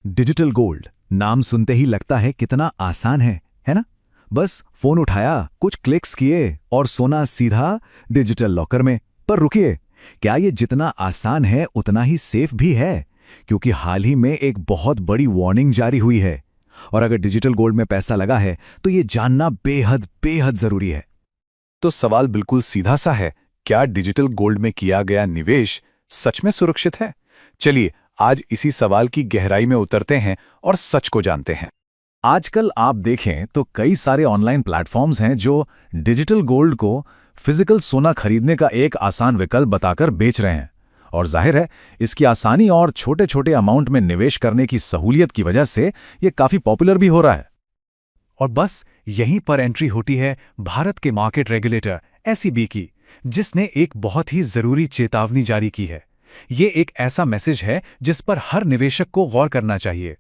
Digital gold नाम सुनते ही लगता है कितना आसान है ना? बस फोन उठाया, कुछ क्लिक्स किए और सोना सीधा डिजिटल लॉकर में। पर रुकिए, क्या ये जितना आसान है उतना ही सेफ भी है? क्योंकि हाल ही में एक बहुत बड़ी वार्निंग जारी हुई है, और अगर डिजिटल गोल्ड में पैसा लगा है तो ये जानना बेहद बेहद जरूरी है। तो सवाल बिल्कुल सीधा सा है, क्या डिजिटल गोल्ड में किया गया निवेश सच में सुरक्षित है? चलिए आज इसी सवाल की गहराई में उतरते हैं और सच को जानते हैं। आजकल आप देखें तो कई सारे ऑनलाइन प्लेटफॉर्म्स हैं जो डिजिटल गोल्ड को फिजिकल सोना खरीदने का एक आसान विकल्प बताकर बेच रहे हैं। और जाहिर है, इसकी आसानी और छोटे छोटे अमाउंट में निवेश करने की सहूलियत की वजह से ये काफी पॉपुलर भी हो रहा है। और बस यहीं पर एंट्री होती है भारत के मार्केट रेगुलेटर SEBI की, जिसने एक बहुत ही जरूरी चेतावनी जारी की है। ये एक ऐसा मैसेज है जिस पर हर निवेशक को गौर करना चाहिए।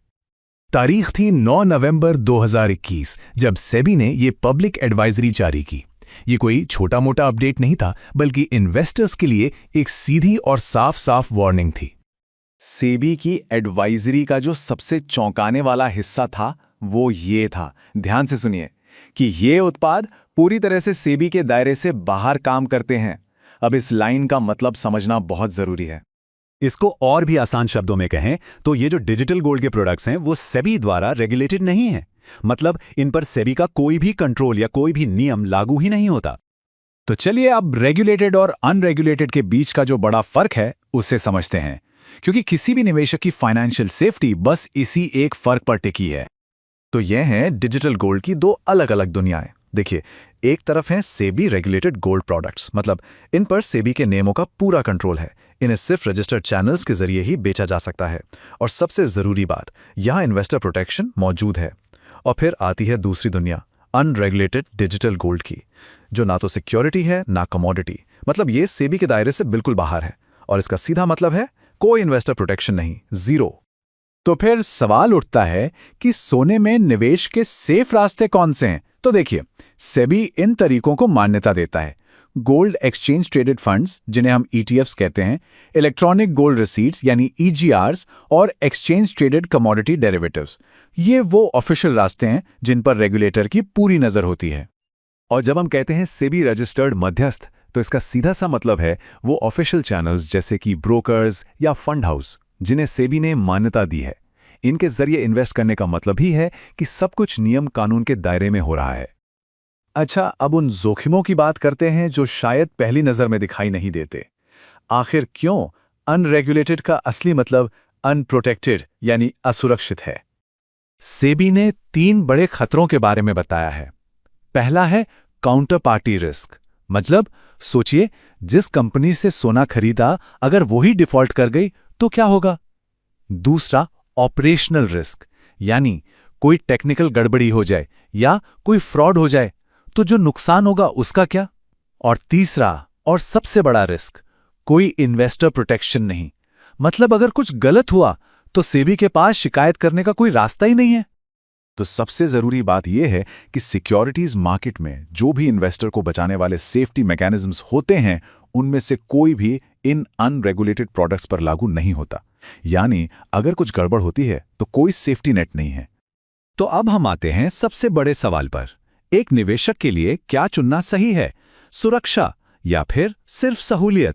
तारीख थी 9 नवंबर 2021 जब सेबी ने ये पब्लिक एडवाइजरी जारी की। ये कोई छोटा मोटा अपडेट नहीं था, बल्कि इन्वेस्टर्स के लिए एक सीधी और साफ साफ वार्निंग थी। सेबी की एडवाइजरी का जो सबसे चौंकाने वाला हिस्सा था वो ये था, ध्यान से सुनिए, कि ये उत्पाद पूरी तरह से सेबी के दायरे से बाहर काम करते हैं। अब इस लाइन का मतलब समझना बहुत जरूरी है। इसको और भी आसान शब्दों में कहें तो ये जो डिजिटल गोल्ड के प्रोडक्ट्स हैं वो सेबी द्वारा रेगुलेटेड नहीं है। मतलब इन पर सेबी का कोई भी कंट्रोल या कोई भी नियम लागू ही नहीं होता। तो चलिए अब रेगुलेटेड और अनरेगुलेटेड के बीच का जो बड़ा फर्क है उसे समझते हैं, क्योंकि किसी भी निवेशक की फाइनेंशियल सेफ्टी बस इसी एक फर्क पर टिकी है। तो यह है डिजिटल गोल्ड की दो अलग अलग दुनियाएं। देखिए, एक तरफ है सेबी रेगुलेटेड गोल्ड प्रोडक्ट्स, मतलब इन पर सेबी के नियमों का पूरा कंट्रोल है। इन्हें सिर्फ रजिस्टर्ड चैनल्स के जरिए ही बेचा जा सकता है। और सबसे जरूरी बात, यहाँ इन्वेस्टर प्रोटेक्शन मौजूद है। और फिर आती है दूसरी दुनिया, अनरेगुलेटेड डिजिटल गोल्ड की, जो ना तो सिक्योरिटी है ना कमोडिटी। मतलब ये सेबी के दायरे से बिल्कुल बाहर है, और इसका सीधा मतलब है कोई इन्वेस्टर प्रोटेक्शन नहीं, जीरो। तो फिर सवाल उठता है कि सोने में निवेश के सेफ रास्ते कौन से हैं? तो देखिए, सेबी इन तरीकों को मान्यता देता है। गोल्ड एक्सचेंज ट्रेडेड फंड्स, जिन्हें हम ETFs कहते हैं, इलेक्ट्रॉनिक गोल्ड रिसीट्स यानी EGRs, और एक्सचेंज ट्रेडेड कमोडिटी डेरिवेटिव्स, ये वो ऑफिशियल रास्ते हैं जिन पर रेगुलेटर की पूरी नजर होती है। और जब हम कहते हैं सेबी रजिस्टर्ड मध्यस्थ, तो इसका सीधा सा मतलब है वो ऑफिशियल चैनल्स जैसे कि ब्रोकर्स या फंड हाउस, जिन्हें सेबी ने मान्यता दी है। इनके जरिए इन्वेस्ट करने का मतलब ही है कि सब कुछ नियम कानून के दायरे में हो रहा है। अच्छा, अब उन जोखिमों की बात करते हैं जो शायद पहली नजर में दिखाई नहीं देते। आखिर क्यों अनरेगुलेटेड का असली मतलब अनप्रोटेक्टेड यानी असुरक्षित है? सेबी ने 3 बड़े खतरों के बारे में बताया है। पहला है काउंटर पार्टी रिस्क, मतलब सोचिए, जिस कंपनी से सोना खरीदा अगर वही डिफॉल्ट कर गई तो क्या होगा? दूसरा ऑपरेशनल रिस्क, यानी कोई टेक्निकल गड़बड़ी हो जाए या कोई फ्रॉड हो जाए तो जो नुकसान होगा उसका क्या? और तीसरा और सबसे बड़ा रिस्क, कोई इन्वेस्टर प्रोटेक्शन नहीं। मतलब अगर कुछ गलत हुआ तो सेबी के पास शिकायत करने का कोई रास्ता ही नहीं है। तो सबसे जरूरी बात यह है कि सिक्योरिटीज मार्केट में जो भी इन्वेस्टर को बचाने वाले सेफ्टी मैकेनिज्म्स होते हैं, उनमें से कोई भी इन अनरेगुलेटेड प्रोडक्ट्स पर लागू नहीं होता। यानी अगर कुछ गड़बड़ होती है तो कोई सेफ्टी नेट नहीं है। तो अब हम आते हैं सबसे बड़े सवाल पर। एक निवेशक के लिए क्या चुनना सही है, सुरक्षा या फिर सिर्फ सहूलियत?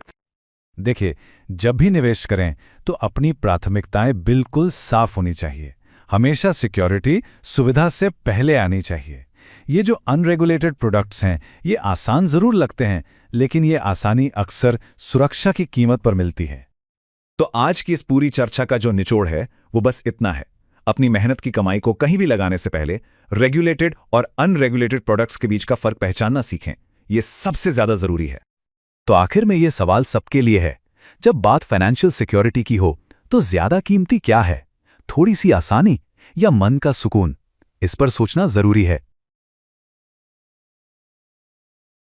देखिए, जब भी निवेश करें तो अपनी प्राथमिकताएं बिल्कुल साफ होनी चाहिए। हमेशा सिक्योरिटी सुविधा से पहले आनी चाहिए। ये जो अनरेगुलेटेड प्रोडक्ट्स हैं, ये आसान जरूर लगते हैं, लेकिन ये आसानी अक्सर सुरक्षा की कीमत पर मिलती है। तो आज की इस पूरी चर्चा का जो निचोड़ है वो बस इतना है। अपनी मेहनत की कमाई को कहीं भी लगाने से पहले रेगुलेटेड और अनरेगुलेटेड प्रोडक्ट्स के बीच का फर्क पहचानना सीखें। ये सबसे ज्यादा जरूरी है। तो आखिर में ये सवाल सबके लिए है, जब बात फाइनेंशियल सिक्योरिटी की हो तो ज्यादा कीमती क्या है, थोड़ी सी आसानी या मन का सुकून? इस पर सोचना जरूरी है।